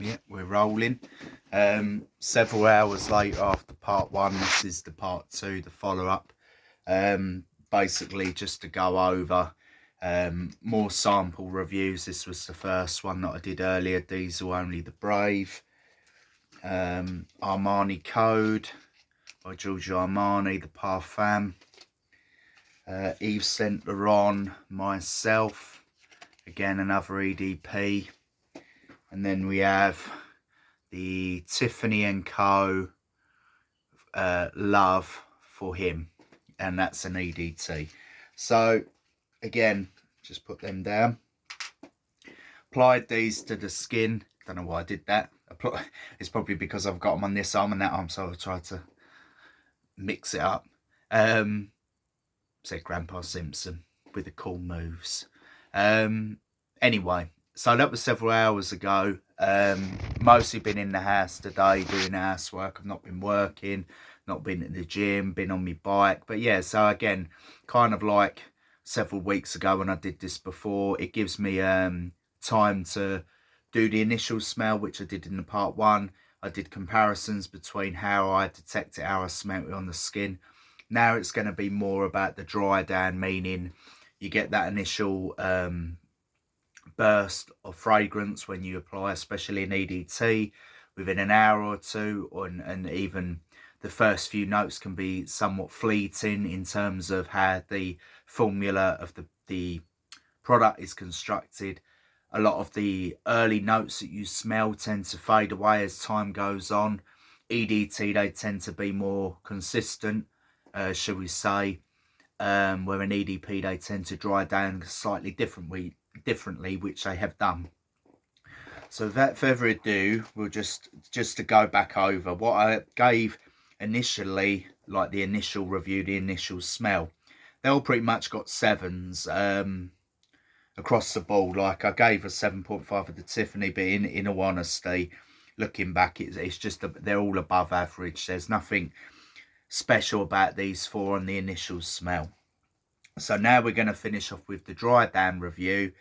Yeah, we're rolling. Several hours later after part one, this is the part two, the follow-up. Basically just to go over more sample reviews. This was the first one that I did earlier, Diesel Only the Brave. Armani Code by Giorgio Armani, the Parfum. Yves Saint Laurent, myself. Again, another EDP. And then we have the Tiffany & Co. Love for him, and that's an EDT. So again, just put them down. Applied these to the skin. Don't know why I did that. It's probably because I've got them on this arm and that arm, so I tried to mix it up. Said Grandpa Simpson with the cool moves. Anyway, so that was several hours ago. Mostly been in the house today doing housework. I've not been working, not been at the gym, been on my bike. But yeah, so again, kind of like several weeks ago when I did this before, it gives me time to do the initial smell, which I did in the part one. I did comparisons between how I detect it, how I smell it on the skin. Now it's going to be more about the dry down, meaning you get that initial burst of fragrance when you apply, especially an EDT, within an hour or two, and even the first few notes can be somewhat fleeting in terms of how the formula of the product is constructed. A lot of the early notes that you smell tend to fade away as time goes on. EDT, they tend to be more consistent, shall we say, where an EDP, they tend to dry down slightly differently, which they have done. So without further ado, we'll just to go back over what I gave initially, like the initial review, the initial smell. They all pretty much got 7s across the board. Like I gave a 7.5 for the Tiffany, but in all honesty, looking back, it's just they're all above average. There's nothing special about these four on the initial smell. So now we're going to finish off with the dry down review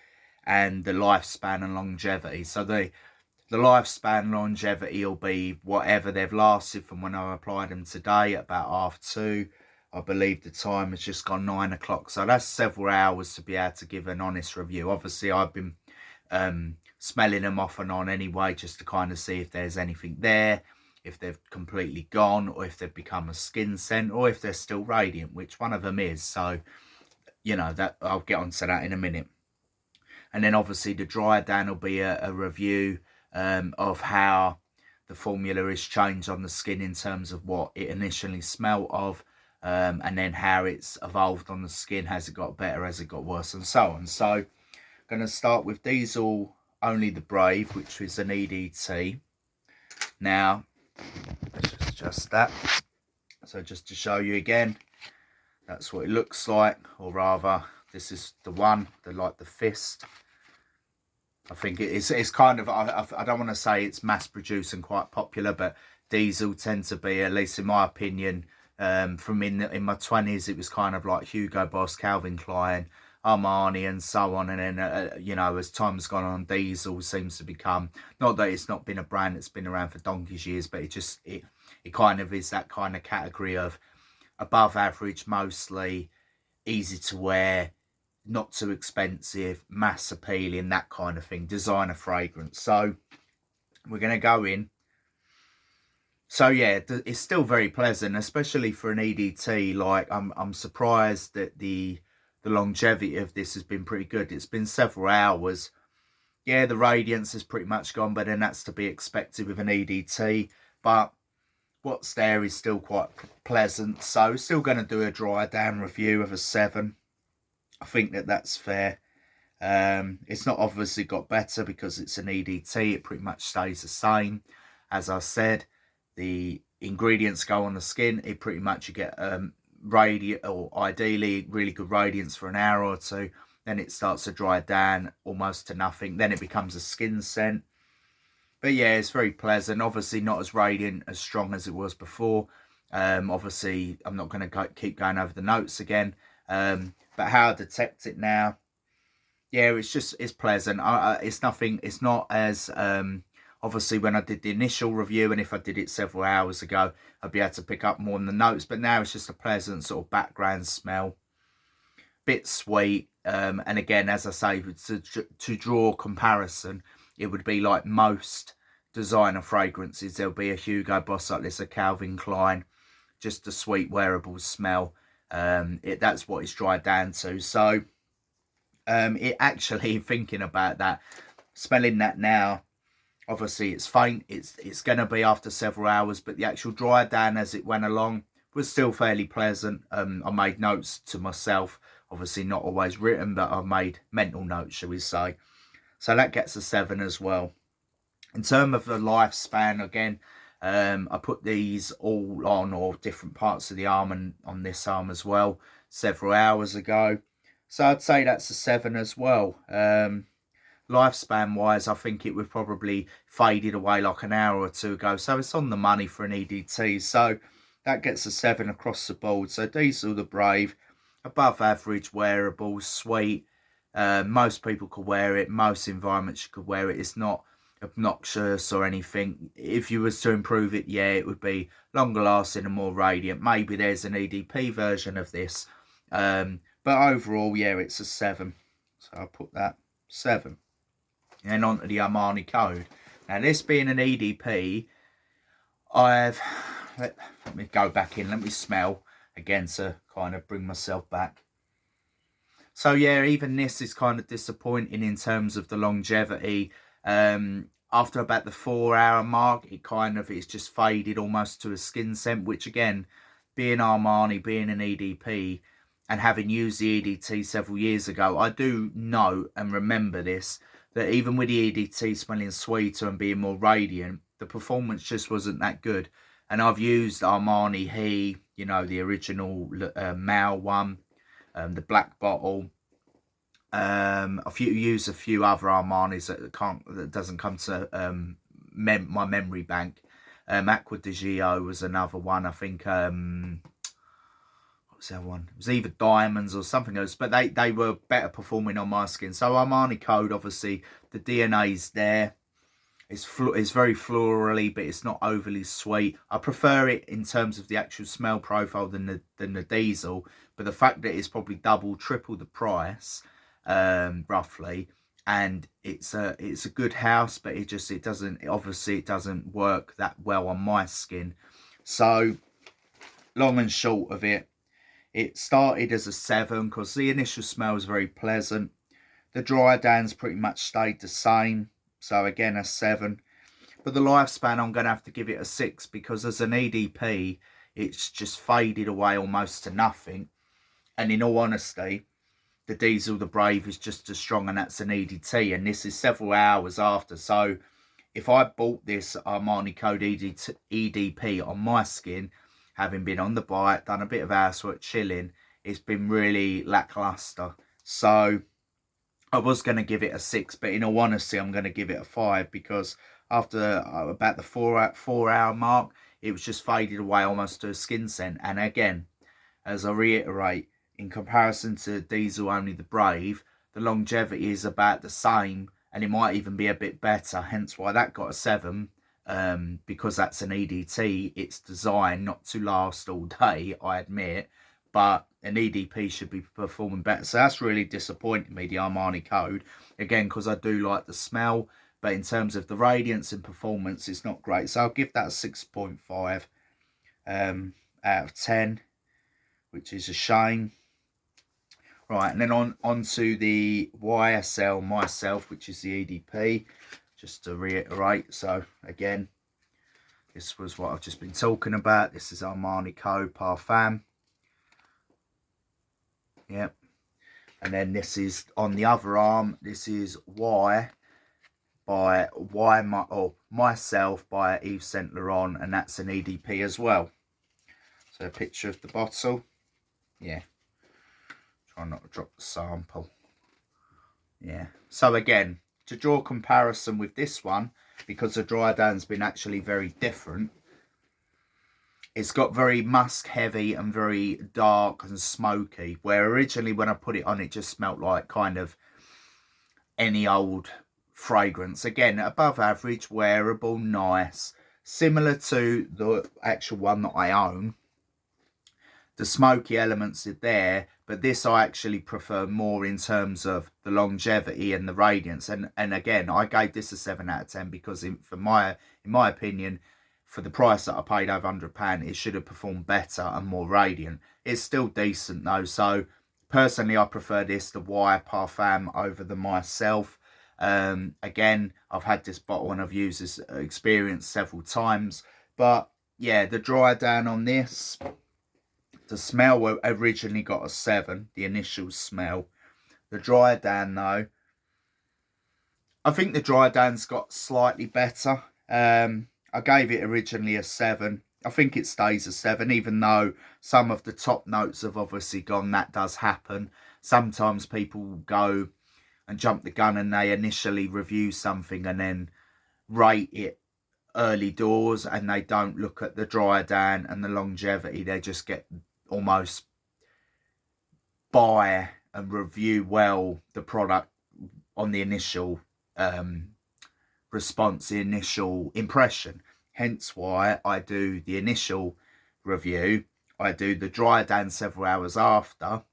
and the lifespan and longevity. So the lifespan and longevity will be whatever they've lasted from when I applied them today at about 2:30. I believe the time has just gone 9 o'clock. So that's several hours to be able to give an honest review. Obviously, I've been smelling them off and on anyway, just to kind of see if there's anything there, if they've completely gone, or if they've become a skin scent, or if they're still radiant, which one of them is. So, you know, that I'll get onto that in a minute. And then obviously the dry down will be a review of how the formula is changed on the skin in terms of what it initially smelled of, and then how it's evolved on the skin. Has it got better, has it got worse, and so on. So I'm going to start with Diesel Only the Brave, which is an EDT. Now let's just adjust that. So just to show you again, that's what it looks like, or rather this is the one, like the fist. I think it's kind of, I don't want to say it's mass produced and quite popular, but Diesel tend to be, at least in my opinion, from in my 20s, it was kind of like Hugo Boss, Calvin Klein, Armani and so on. And then, you know, as time's gone on, Diesel seems to become, not that it's not been a brand that's been around for donkey's years, but it kind of is that kind of category of above average, mostly easy to wear, not too expensive, mass appealing, that kind of thing, designer fragrance. So we're going to go in. So yeah, it's still very pleasant, especially for an EDT. Like I'm surprised that the longevity of this has been pretty good. It's been several hours. Yeah, the radiance has pretty much gone, but then that's to be expected with an EDT. But what's there is still quite pleasant. So still going to do a dry down review of a 7. I think that's fair. It's not obviously got better because it's an EDT. It pretty much stays the same. As I said, the ingredients go on the skin. It pretty much, you get radiant, or ideally really good radiance for an hour or two. Then it starts to dry down almost to nothing. Then it becomes a skin scent. But yeah, it's very pleasant. Obviously not as radiant, as strong as it was before. Obviously, I'm not going to keep going over the notes again. But how I detect it now, yeah, it's pleasant. It's nothing. It's not as Obviously, when I did the initial review, and if I did it several hours ago, I'd be able to pick up more in the notes. But now it's just a pleasant sort of background smell. Bit sweet. And again, as I say, to draw comparison, it would be like most designer fragrances. There'll be a Hugo Boss like this, a Calvin Klein, just a sweet wearable smell. That's what it's dried down to. So it actually, thinking about that, smelling that now, obviously it's faint, it's going to be after several hours, but the actual dry down as it went along was still fairly pleasant. I made notes to myself, obviously not always written, but I made mental notes, shall we say. So that gets a 7 as well. In terms of the lifespan, again, I put these all on, or different parts of the arm and on this arm as well, several hours ago. So I'd say that's a 7 as well. Lifespan wise, I think it would probably faded away like an hour or two ago. So it's on the money for an EDT. So that gets a 7 across the board. So Diesel the Brave, above average, wearable, sweet. Most people could wear it. Most environments you could wear it. It's not obnoxious or anything. If you was to improve it, yeah, it would be longer lasting and more radiant. Maybe there's an EDP version of this. But overall, yeah, it's a 7. So I'll put that 7. And on to the Armani code. Now, this being an EDP, let me go back in, let me smell again to kind of bring myself back. So yeah, even this is kind of disappointing in terms of the longevity. After about the 4-hour mark, it's just faded almost to a skin scent, which again, being Armani, being an EDP, and having used the EDT several years ago, I do know and remember this, that even with the EDT smelling sweeter and being more radiant, the performance just wasn't that good. And I've used Armani He, you know, the original male one, the black bottle. I've used a few other Armanis that doesn't come to my memory bank. Aqua di Gio was another one. I think what was that one? It was either Diamonds or something else, but they were better performing on my skin. So Armani code, obviously the DNA's there. It's very florally, but it's not overly sweet. I prefer it in terms of the actual smell profile than the Diesel, but the fact that it's probably double, triple the price, roughly, and it's a good house, but it doesn't work that well on my skin. So long and short of it, it started as a 7 because the initial smell was very pleasant. The dry down's pretty much stayed the same. So again, a 7. But the lifespan, I'm going to have to give it a 6 because as an EDP, it's just faded away almost to nothing. And in all honesty, the Diesel the Brave is just as strong, and that's an EDT. And this is several hours after. So if I bought this Armani Code EDP on my skin, having been on the bike, done a bit of housework, chilling, it's been really lackluster. So I was going to give it a 6, but in all honesty, I'm going to give it a 5 because after about the 4-hour mark, it was just faded away almost to a skin scent. And again, as I reiterate, in comparison to Diesel Only the Brave, the longevity is about the same, and it might even be a bit better, hence why that got a 7. Because that's an EDT, it's designed not to last all day, I admit, but an EDP should be performing better. So that's really disappointing me, the Armani code, again, because I do like the smell, but in terms of the radiance and performance, it's not great. So I'll give that a 6.5 out of 10, which is a shame. Right, and then on to the YSL myself, which is the EDP. Just to reiterate, so again, this was what I've just been talking about. This is Armani Code Parfum. Yep. And then this is on the other arm. This is Myself by Yves Saint Laurent, and that's an EDP as well. So a picture of the bottle. Yeah. Try not to drop the sample. Yeah. So again, to draw a comparison with this one, because the dry down's been actually very different, it's got very musk heavy and very dark and smoky, where originally when I put it on, it just smelled like kind of any old fragrance. Again, above average, wearable, nice, similar to the actual one that I own. The smoky elements are there, but this I actually prefer more in terms of the longevity and the radiance. And again, I gave this a 7 out of 10 because in my opinion, for the price that I paid over £100, it should have performed better and more radiant. It's still decent though. So personally, I prefer this, the Y Parfum, over the myself. Again, I've had this bottle and I've used this experience several times. But yeah, the dry down on this, the smell originally got a 7, the initial smell. The dry down though, I think the dry down's got slightly better. I gave it originally a 7. I think it stays a 7, even though some of the top notes have obviously gone. That does happen. Sometimes people go and jump the gun and they initially review something and then rate it early doors, and they don't look at the dry down and the longevity. They just get almost buy and review well the product on the initial response, the initial impression. Hence why I do the initial review, I do the dry down several hours after,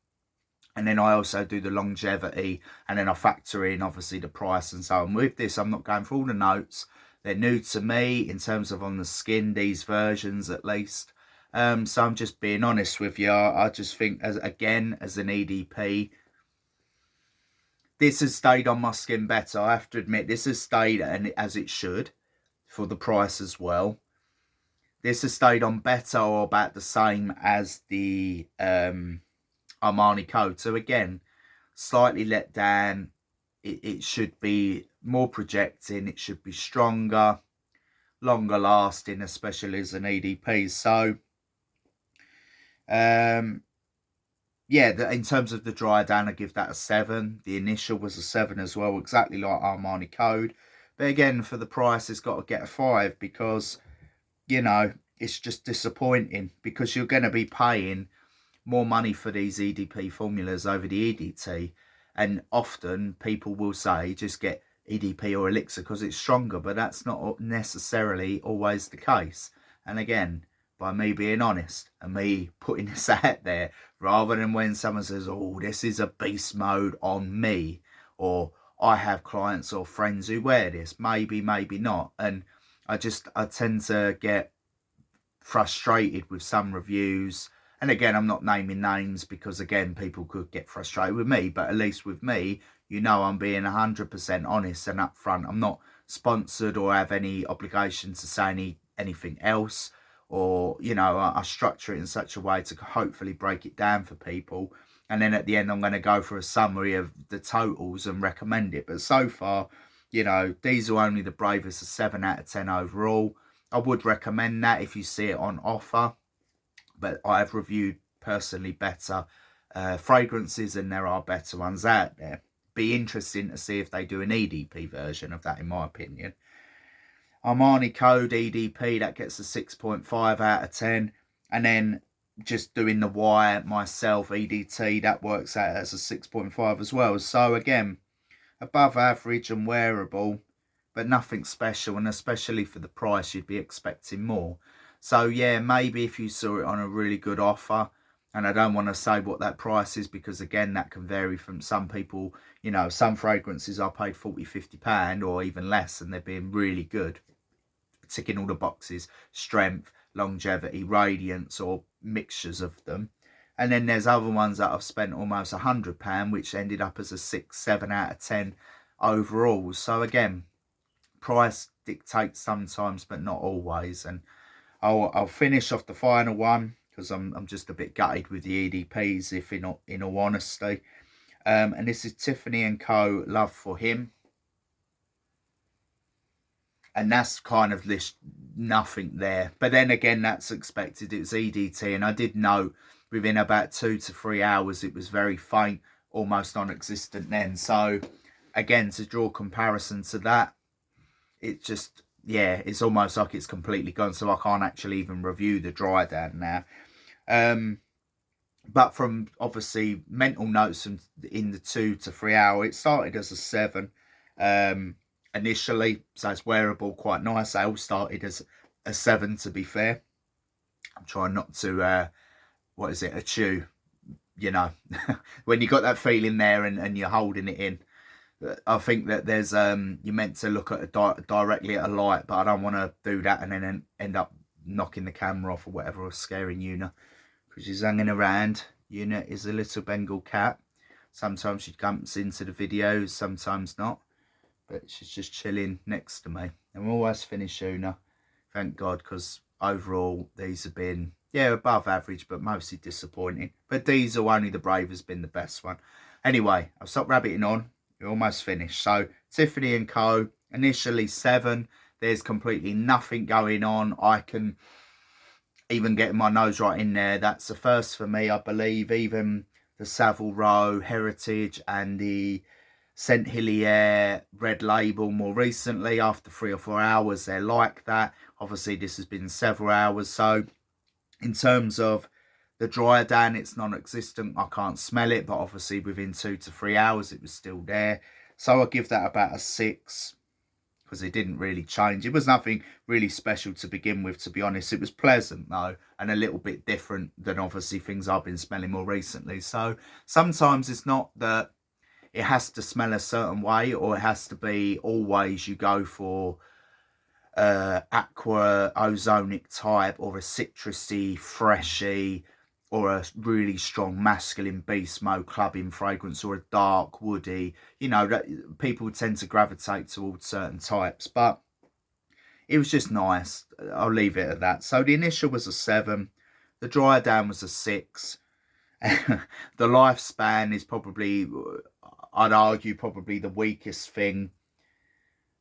and then I also do the longevity, and then I factor in obviously the price and so on. With this, I'm not going through all the notes. They're new to me in terms of on the skin, these versions at least. So I'm just being honest with you. I just think, as an EDP, this has stayed on my skin better. I have to admit, this has stayed as it should for the price as well. This has stayed on better or about the same as the Armani Code. So again, slightly let down. It should be more projecting. It should be stronger, longer lasting, especially as an EDP. So yeah, in terms of the dry down, I give that a 7. The initial was a 7 as well, exactly like Armani Code. But again, for the price, it's got to get a 5 because, you know, it's just disappointing because you're going to be paying more money for these EDP formulas over the EDT. And often people will say, just get EDP or Elixir because it's stronger, but that's not necessarily always the case. And again, by me being honest and me putting this out there, rather than when someone says, oh, this is a beast mode on me, or I have clients or friends who wear this, maybe not. And I tend to get frustrated with some reviews. And again, I'm not naming names because, again, people could get frustrated with me. But at least with me, you know, I'm being 100% honest and upfront. I'm not sponsored or have any obligation to say anything else. Or, you know, I structure it in such a way to hopefully break it down for people. And then at the end, I'm going to go for a summary of the totals and recommend it. But so far, you know, Diesel Only the Bravest, a 7 out of 10 overall. I would recommend that if you see it on offer. But I've reviewed personally better fragrances, and there are better ones out there. Be interesting to see if they do an EDP version of that, in my opinion. Armani Code EDP, that gets a 6.5 out of 10. And then just doing the Y myself EDT, that works out as a 6.5 as well. So again, above average and wearable, but nothing special. And especially for the price, you'd be expecting more. So yeah, maybe if you saw it on a really good offer, and I don't want to say what that price is because again, that can vary from some people. You know, some fragrances I paid £40–50 or even less, and they're being really good, ticking all the boxes: strength, longevity, radiance, or mixtures of them. And then there's other ones that I've spent almost £100, which ended up as a 6–7 out of 10 overall. So again, price dictates sometimes, but not always. And I'll finish off the final one because I'm just a bit gutted with the EDPs, if in all honesty. And this is Tiffany & Co. Love for Him. And that's kind of nothing there. But then again, that's expected. It's EDT. And I did note within about 2 to 3 hours, it was very faint, almost non-existent then. So again, to draw comparison to that, it just, yeah, it's almost like it's completely gone. So I can't actually even review the dry down now. But from obviously mental notes in the 2 to 3 hour, it started as a 7. initially, so it's wearable, quite nice. They all started as a 7, to be fair. I'm trying not to what is it, a chew, you know, when you got that feeling there and you're holding it in. I think that there's you're meant to look at directly at a light, but I don't want to do that and then end up knocking the camera off or whatever, or scaring Una, because she's hanging around. Una is a little Bengal cat. Sometimes she comes into the videos, sometimes not, but she's just chilling next to me. And we're always finished Una, thank God, because overall these have been, yeah, above average, but mostly disappointing. But Diesel Only the Brave has been the best one. Anyway, I'll stop rabbiting on. We're almost finished. So Tiffany & Co. initially 7. There's completely nothing going on. I can even get my nose right in there. That's the first for me, I believe. Even the Savile Row Heritage and the Saint Hilaire Red Label more recently, after 3 or 4 hours, they're like that. Obviously, this has been several hours. So in terms of the dryer down, it's non-existent. I can't smell it, but obviously within 2 to 3 hours, it was still there. So I'll give that about a 6, because it didn't really change. It was nothing really special to begin with, to be honest. It was pleasant, though, and a little bit different than obviously things I've been smelling more recently. So sometimes it's not that it has to smell a certain way, or it has to be always you go for aqua ozonic type, or a citrusy, freshy, or a really strong masculine beast mode clubbing fragrance, or a dark woody. You know, that people tend to gravitate towards certain types, but it was just nice. I'll leave it at that. So the initial was a 7, the dryer down was a 6. The lifespan is probably, I'd argue, probably the weakest thing,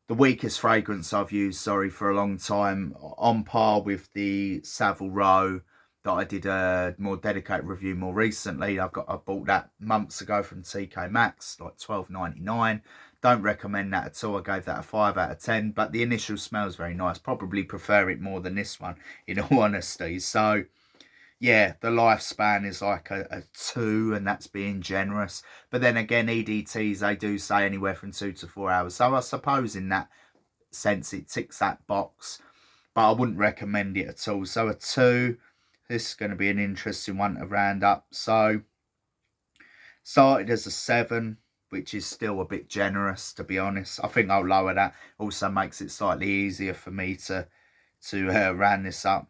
the weakest fragrance I've used, sorry, for a long time, on par with the Savile Row that I did a more dedicated review more recently. I bought that months ago from TK Maxx, like $12.99. Don't recommend that at all. I gave that a 5 out of 10, but the initial smells very nice. Probably prefer it more than this one, in all honesty. So yeah, the lifespan is like a 2, and that's being generous. But then again, EDTs, they do say anywhere from 2 to 4 hours. So I suppose in that sense, it ticks that box. But I wouldn't recommend it at all. So a 2. This is going to be an interesting one to round up. So started as a 7, which is still a bit generous, to be honest. I think I'll lower that. Also makes it slightly easier for me to round this up.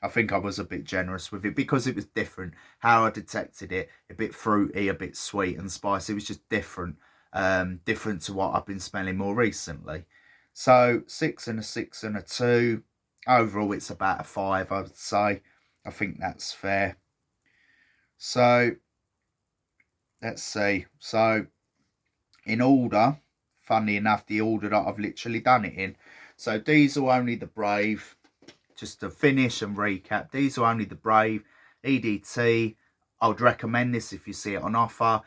I think I was a bit generous with it because it was different. How I detected it, a bit fruity, a bit sweet and spicy. It was just different, different to what I've been smelling more recently. So 6 and a 6 and a 2. Overall, it's about a 5, I would say. I think that's fair. So let's see. So in order, funnily enough, the order that I've literally done it in. So Diesel Only the Brave. Just to finish and recap, Diesel Only the Brave, EDT. I would recommend this if you see it on offer.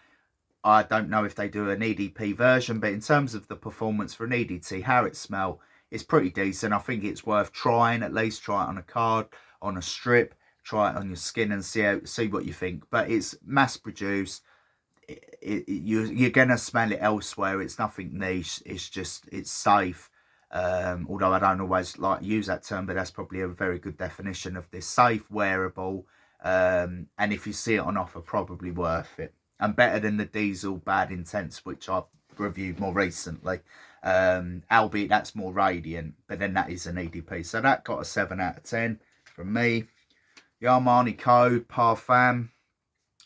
I don't know if they do an EDP version, but in terms of the performance for an EDT, how it smells, it's pretty decent. I think it's worth trying. At least try it on a card, on a strip, try it on your skin and see what you think. But it's mass produced. You're gonna smell it elsewhere. It's nothing niche. It's just, it's safe. Although I don't always like to use that term, but that's probably a very good definition of this. Safe, wearable, and if you see it on offer, probably worth it, and better than the Diesel Bad Intense, which I've reviewed more recently, albeit that's more radiant, but then that is an EDP. So that got a 7 out of 10 from me. The Armani Code Parfum,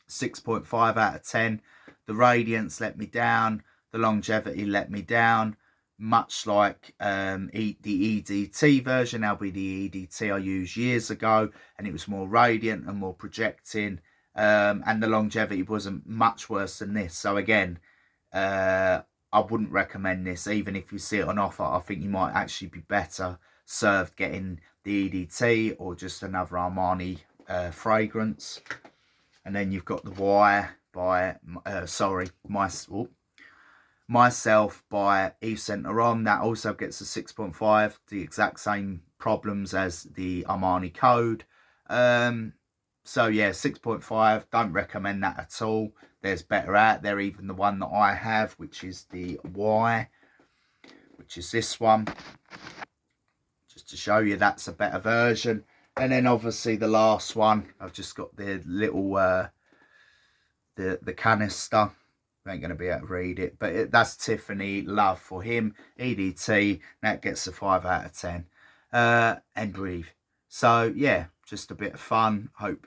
6.5 out of 10. The radiance let me down, the longevity let me down, much like the EDT version. That'll be the EDT I used years ago, and it was more radiant and more projecting, and the longevity wasn't much worse than this. So again, I wouldn't recommend this. Even if you see it on offer, I think you might actually be better served getting the EDT or just another Armani fragrance. And then you've got the Y by Myself by Yves Saint Laurent. That also gets a 6.5. The exact same problems as the Armani Code. So yeah, 6.5. Don't recommend that at all. There's better out there, even the one that I have, which is the Y. which is this one, just to show you that's a better version. And then obviously the last one, I've just got the little the canister. I ain't going to be able to read it, but that's Tiffany, love for him, EDT. That gets a 5 out of 10. And breathe. So yeah, just a bit of fun. Hope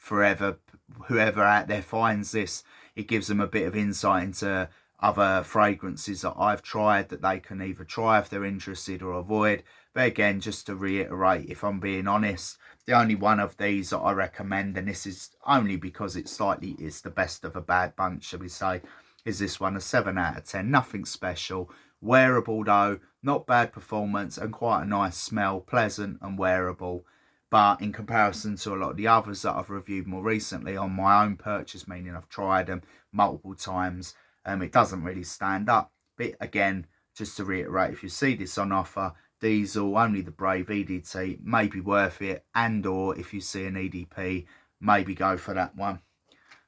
whoever out there finds this, it gives them a bit of insight into other fragrances that I've tried that they can either try if they're interested or avoid. But again, just to reiterate, if I'm being honest, the only one of these that I recommend, and this is only because it's the best of a bad bunch, shall we say, is this one, a 7 out of 10. Nothing special. Wearable though, not bad performance and quite a nice smell, pleasant and wearable. But in comparison to a lot of the others that I've reviewed more recently on my own purchase, meaning I've tried them multiple times, it doesn't really stand up. But again, just to reiterate, if you see this on offer, Diesel, only the Brave EDT, may be worth it. And or if you see an EDP, maybe go for that one.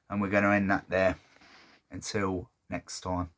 And we're going to end that there. Until next time.